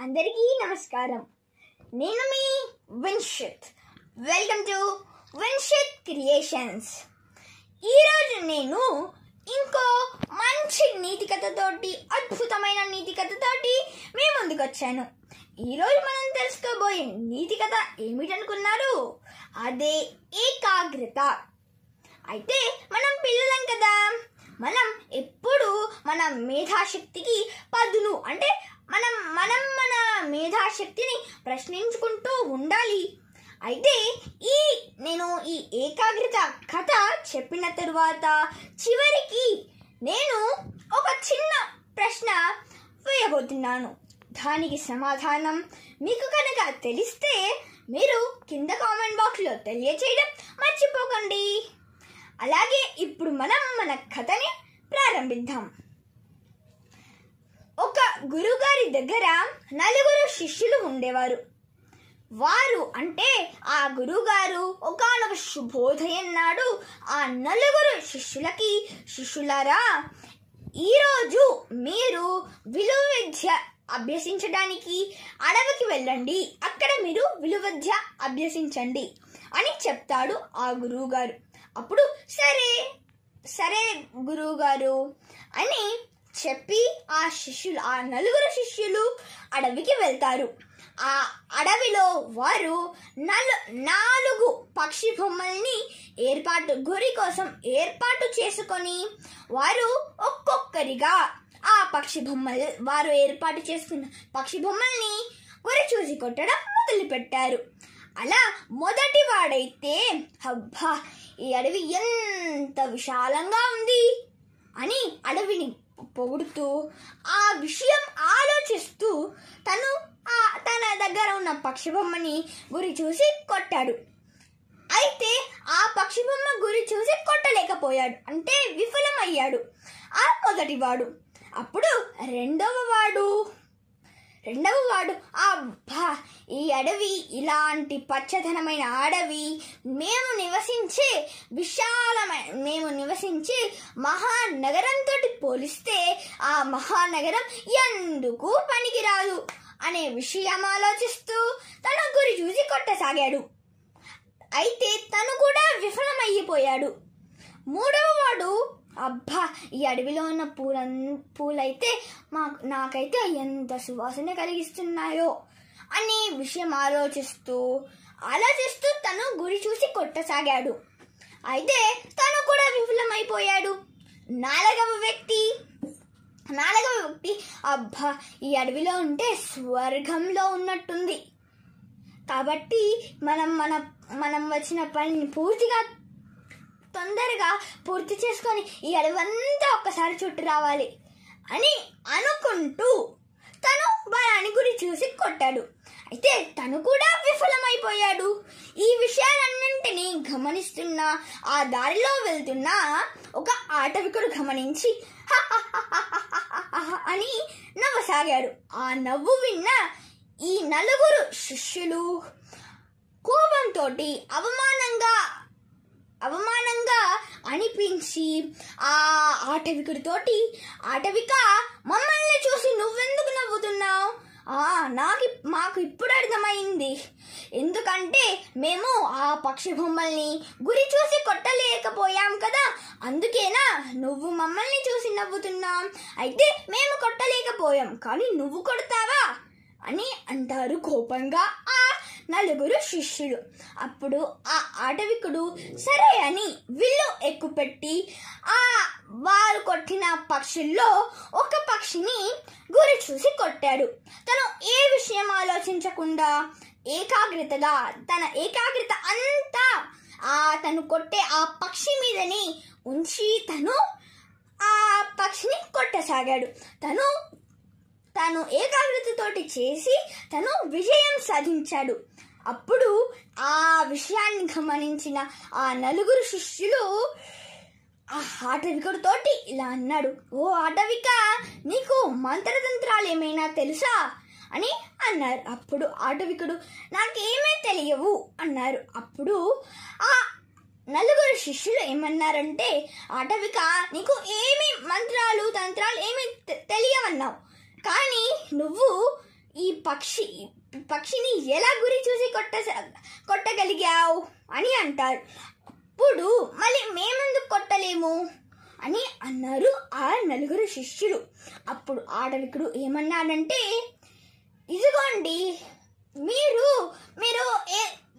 అందరికీ నమస్కారం. నేను మీ Vinshith. Welcome to Vinshith Creations. ఈరోజు నేను ఇంకో మంచి నీతి కథతోటి, అద్భుతమైన నీతి కథతోటి మీ ముందుకు వచ్చాను. ఈరోజు మనం తెలుసుకోబోయే నీతి కథ ఏమిటనుకున్నారు? అదే ఏకాగ్రత. అయితే మనం పిల్లలం కదా, మనం ఎప్పుడు మన మేధాశక్తికి పదును అంటే మనం మన మేధాశక్తిని ప్రశ్నించుకుంటూ ఉండాలి. అయితే నేను ఈ ఏకాగ్రత కథ చెప్పిన తరువాత చివరికి నేను ఒక చిన్న ప్రశ్న వేయబోతున్నాను. దానికి సమాధానం మీకు కనుక తెలిస్తే మీరు కింద కామెంట్ బాక్స్లో తెలియచేయడం మర్చిపోకండి. అలాగే ఇప్పుడు మనం మన కథని ప్రారంభిద్దాం. ఒక గురువుగారి దగ్గర 4 శిష్యులు ఉండేవారు. వారు అంటే ఆ గురువుగారు ఒకానొక శుభోదయం నాడు ఆ 4 శిష్యులకి, శిష్యులారా, ఈరోజు మీరు విలువ విద్య అభ్యసించడానికి అడవికి వెళ్ళండి, అక్కడ మీరు విలువ విద్య అభ్యసించండి అని చెప్తాడు ఆ గురువుగారు. అప్పుడు సరే గురువుగారు అని చెప్పి ఆ 4 శిష్యులు అడవికి వెళ్తారు. ఆ అడవిలో వారు 4 పక్షి బొమ్మల్ని గురి కోసం ఏర్పాటు చేసుకొని వారు ఒక్కొక్కరిగా ఆ వారు ఏర్పాటు చేసుకున్న పక్షి బొమ్మల్ని గురి చూసి కొట్టడం మొదలు పెట్టారు. అలా మొదటి వాడైతే, అబ్బా ఈ అడవి ఎంత విశాలంగా ఉంది అని అడవిని పొగుడుతూ ఆ విషయం ఆలోచిస్తూ తన దగ్గర ఉన్న పక్షి బొమ్మని గురి చూసి కొట్టాడు. అయితే ఆ పక్షి బొమ్మ గురి చూసి కొట్టలేకపోయాడు, అంటే విఫలమయ్యాడు ఆ మొదటివాడు. అప్పుడు రెండవ వాడు, అబ్బా ఈ అడవి ఇలాంటి పచ్చదనమైన అడవి, మేము నివసించే మహానగరంతో పోలిస్తే ఆ మహానగరం ఎందుకు పనికిరాదు అనే విషయం ఆలోచిస్తూ తన గురి చూసి కొట్టసాగాడు. అయితే తను కూడా విఫలమైపోయాడు. మూడవ వాడు, అబ్బా ఈ అడవిలో ఉన్న పూలైతే నాకైతే ఎంత సువాసన కలిగిస్తున్నాయో అనే విషయం ఆలోచిస్తూ తను గురి చూసి కొట్టసాగాడు. అయితే తను కూడా విఫలమైపోయాడు. నాలుగవ వ్యక్తి, అబ్బా ఈ అడవిలో ఉంటే స్వర్గంలో ఉన్నట్టుంది, కాబట్టి మనం వచ్చిన పనిని తొందరగా పూర్తి చేసుకొని ఈ అడవంతా ఒక్కసారి చుట్టూ రావాలి అని అనుకుంటూ తను బలాన్ని గురి చూసి కొట్టాడు. అయితే తను కూడా విఫలమైపోయాడు. ఈ విషయాలన్నింటినీ గమనిస్తున్న ఆ దారిలో వెళ్తున్న ఒక ఆటవికుడు గమనించి అని నవ్వసాగాడు. ఆ నవ్వు విన్న ఈ 4 శిష్యులు కోపంతో అవమానంగా అనిపించి ఆ ఆటవికుడితోటి, ఆటవిక మమ్మల్ని చూసి నువ్వెందుకు నవ్వుతున్నావు? మాకు ఇప్పుడు అర్థమైంది, ఎందుకంటే మేము ఆ పక్షి బొమ్మల్ని గురి చూసి కొట్టలేకపోయాం కదా, అందుకేనా నువ్వు మమ్మల్ని చూసి నవ్వుతున్నాం? అయితే మేము కొట్టలేకపోయాం, కానీ నువ్వు కొడతావా అని అంటారు కోపంగా ఆ 4 శిష్యులు. అప్పుడు ఆ ఆటవికుడు సరే అని విల్లు ఎక్కుపెట్టి వారు కొట్టిన పక్షుల్లో ఒక పక్షిని గురి చూసి కొట్టాడు. తను ఏ విషయం ఆలోచించకుండా తన ఏకాగ్రత అంతా తను కొట్టే ఆ పక్షి మీదనే ఉంచి తను ఆ పక్షిని కొట్టసాగాడు. తను ఏకాగ్రతతోటి చేసి తను విజయం సాధించాడు. అప్పుడు ఆ విషయాన్ని గమనించిన ఆ 4 శిష్యులు ఆ ఆటవికుడితోటి ఇలా అన్నాడు, ఓ ఆటవిక, నీకు మంత్రతంత్రాలు ఏమైనా తెలుసా అని అన్నారు. అప్పుడు ఆటవికుడు, నాకేమీ తెలియవు అన్నారు. అప్పుడు ఆ 4 శిష్యులు ఏమన్నారంటే, ఆటవిక, నీకు ఏమి మంత్రాలు తంత్రాలు ఏమి తెలియవన్నావు, కానీ నువ్వు ఈ పక్షిని ఎలా గురి చూసి కొట్టగలిగావు అని అంటారు. అప్పుడు మళ్ళీ మేమెందుకు కొట్టలేము అని అన్నారు ఆ 4 శిష్యులు. అప్పుడు ఆటవికుడు ఏమన్నాడంటే, ఇదిగోండి, మీరు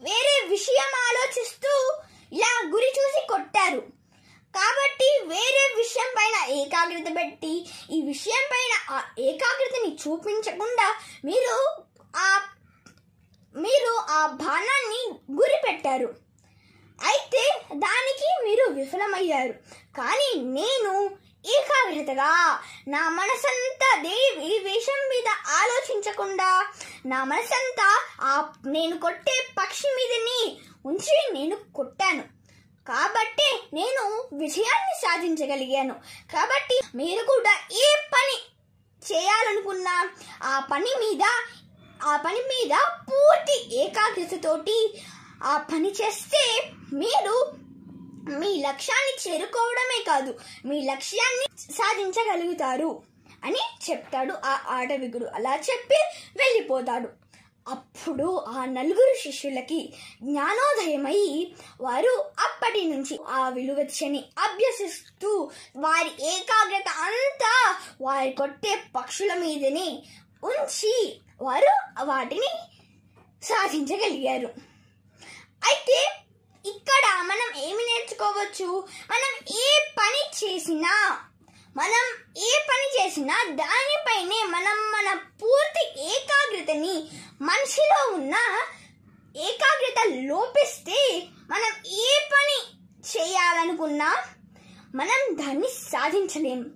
వేరే విషయం ఆలోచిస్తూ ఇలా గురి చూసి కొట్టారు. కాబట్టి వేరే విషయం పైన ఏకాగ్రత పెట్టి ఈ విషయం పైన ఆ ఏకాగ్రతని చూపించకుండా మీరు ఆ బాణాన్ని గురి పెట్టారు. అయితే దానికి మీరు విఫలమయ్యారు. కానీ నేను ఏకాగ్రతగా నా మనసంతా ఈ విషయం మీద ఆలోచించకుండా నా మనసంతా నేను కొట్టే పక్షి మీదని ఉంచి నేను కొట్టాను. కాబట్టి నేను విజయాన్ని సాధించగలిగాను. కాబట్టి మీరు కూడా ఏ పని చేయాలనుకున్నా ఆ పని మీద పూర్తి ఏకాగ్రతతోటి ఆ పని చేస్తే మీరు మీ లక్ష్యాన్ని చేరుకోవడమే కాదు, మీ లక్ష్యాన్ని సాధించగలుగుతారు అని చెప్తాడు ఆ ఆటవికుడు. అలా చెప్పి వెళ్ళిపోతాడు. అప్పుడు ఆ 4 శిష్యులకి జ్ఞానోదయమై వారు అప్పటి నుంచి ఆ విలువచ్చని అభ్యసిస్తూ వారి ఏకాగ్రత అంతా వారి కొట్టే పక్షుల మీదనే ఉంచి వారు వాటిని సాధించగలిగారు. అయితే ఇక్కడ మనం ఏమి నేర్చుకోవచ్చు? మనం ఏ పని చేసినా దానిపైనే మన పూర్తి ఏకాగ్రతని, మనిషిలో ఉన్న ఏకాగ్రత లోపిస్తే మనం ఏ పని చేయాలనుకున్నా మనం దాన్ని సాధించలేము.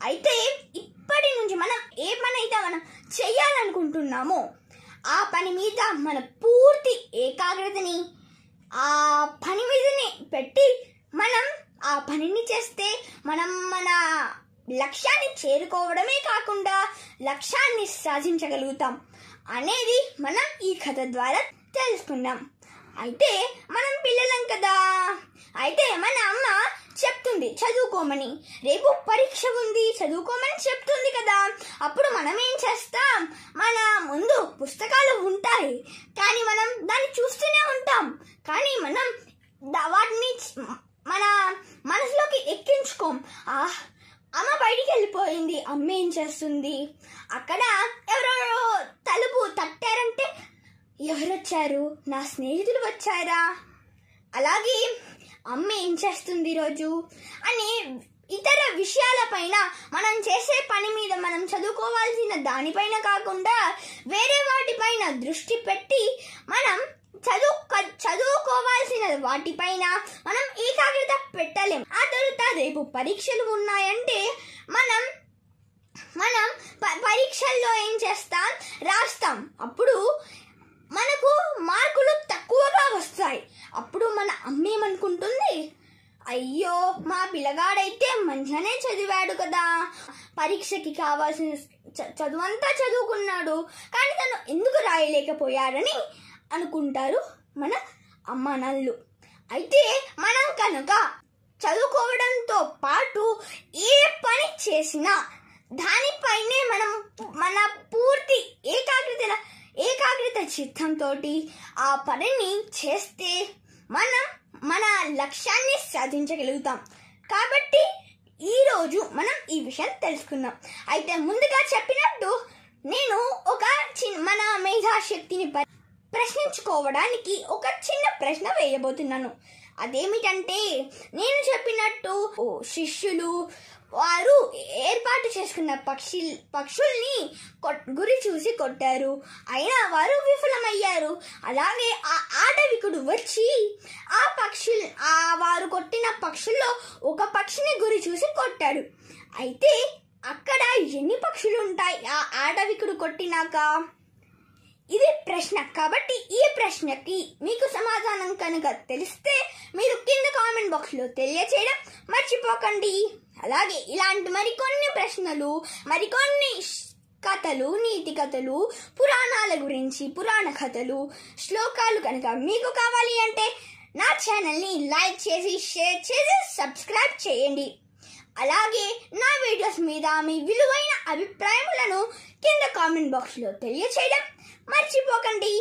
అయితే ఇప్పటి నుంచి మనం ఏ పని అయితే మనం చేయాలనుకుంటున్నామో ఆ పని మీద మన పూర్తి ఏకాగ్రతని ఆ పని మీదనే పెట్టి మనం ఆ పనిని చేస్తే మనం మన లక్ష్యాన్ని చేరుకోవడమే కాకుండా లక్ష్యాన్ని సాధించగలుగుతాం అనేది మనం ఈ కథ ద్వారా తెలుసుకున్నాం. అయితే మనం పిల్లలం కదా, అయితే మన అమ్మ చెప్తుంది చదువుకోమని, రేపు పరీక్ష ఉంది చదువుకోమని చెప్తుంది కదా. అప్పుడు మనం ఏం చేస్తాం? మన ముందు పుస్తకాలు ఉంటాయి కానీ మనం దాన్ని చూస్తూనే ఉంటాం, కానీ మనం వాటిని మన మనసులోకి ఎక్కించుకోం. అమ్మ బయటికి వెళ్ళిపోయింది, అమ్మ ఏం చేస్తుంది? అక్కడ ఎవరో తలుపు తట్టారంటే ఎవరొచ్చారు? నా స్నేహితులు వచ్చారా? అలాగే అమ్మ ఏం చేస్తుంది ఈరోజు అని ఇతర విషయాలపైన, మనం చేసే పని మీద, మనం చదువుకోవాల్సిన దానిపైన కాకుండా వేరే వాటిపైన దృష్టి పెట్టి మనం చదువుకోవాల్సిన వాటిపైన మనం ఏకాగ్రత పెట్టలేం. ఆ తర్వాత రేపు పరీక్షలు ఉన్నాయంటే మనం పరీక్షల్లో ఏం చేస్తాం? రాస్తాం. అప్పుడు మనకు మార్కులు తక్కువగా వస్తాయి. అప్పుడు మన అమ్మ ఏమనుకుంటుంది? అయ్యో, మా పిల్లగాడైతే మంచిగానే చదివాడు కదా, పరీక్షకి కావాల్సిన చదువంతా చదువుకున్నాడు, కానీ తను ఎందుకు రాయలేకపోయాడని అనుకుంటారు మన అమ్మ నాన్నలు. అయితే మనం కనుక చదువుకోవడంతో పాటు ఏ పని చేసినా దానిపైనే మనం మన పూర్తి ఏకాగ్రత చిత్తంతో ఆ పనిని చేస్తే మనం మన లక్ష్యాన్ని సాధించగలుగుతాం. కాబట్టి ఈరోజు మనం ఈ విషయం తెలుసుకుందాం. అయితే ముందుగా చెప్పినట్టు నేను మన మేధాశక్తిని ప్రశ్నించుకోవడానికి ఒక చిన్న ప్రశ్న వేయబోతున్నాను. అదేమిటంటే, నేను చెప్పినట్టు శిష్యులు వారు ఏర్పాటు చేసుకున్న పక్షుల్ని గురి చూసి కొట్టారు, అయినా వారు విఫలమయ్యారు. అలాగే ఆ ఆటవికుడు వచ్చి వారు కొట్టిన పక్షుల్లో ఒక పక్షిని గురి చూసి కొట్టాడు. అయితే అక్కడ ఎన్ని పక్షులు ఉంటాయి ఆ ఆటవికుడు కొట్టినాక? ఇది ప్రశ్న. కాబట్టి ఈ ప్రశ్నకి మీకు సమాధానం కనుక తెలిస్తే మీరు కింద కామెంట్ బాక్స్ లో తెలియచేయడం మర్చిపోకండి. అలాగే ఇలాంటి మరికొన్ని ప్రశ్నలు, మరికొన్ని కథలు, నీతి కథలు, పురాణాల గురించి, పురాణ కథలు, శ్లోకాలు కనుక మీకు కావాలి అంటే నా ఛానల్ని లైక్ చేసి, షేర్ చేసి, సబ్స్క్రైబ్ చేయండి. అలాగే నా వీడియోస్ మీద మీ విలువైన అభిప్రాయములను కింద కామెంట్ బాక్స్లో తెలియచేయడం మర్చిపోకండి.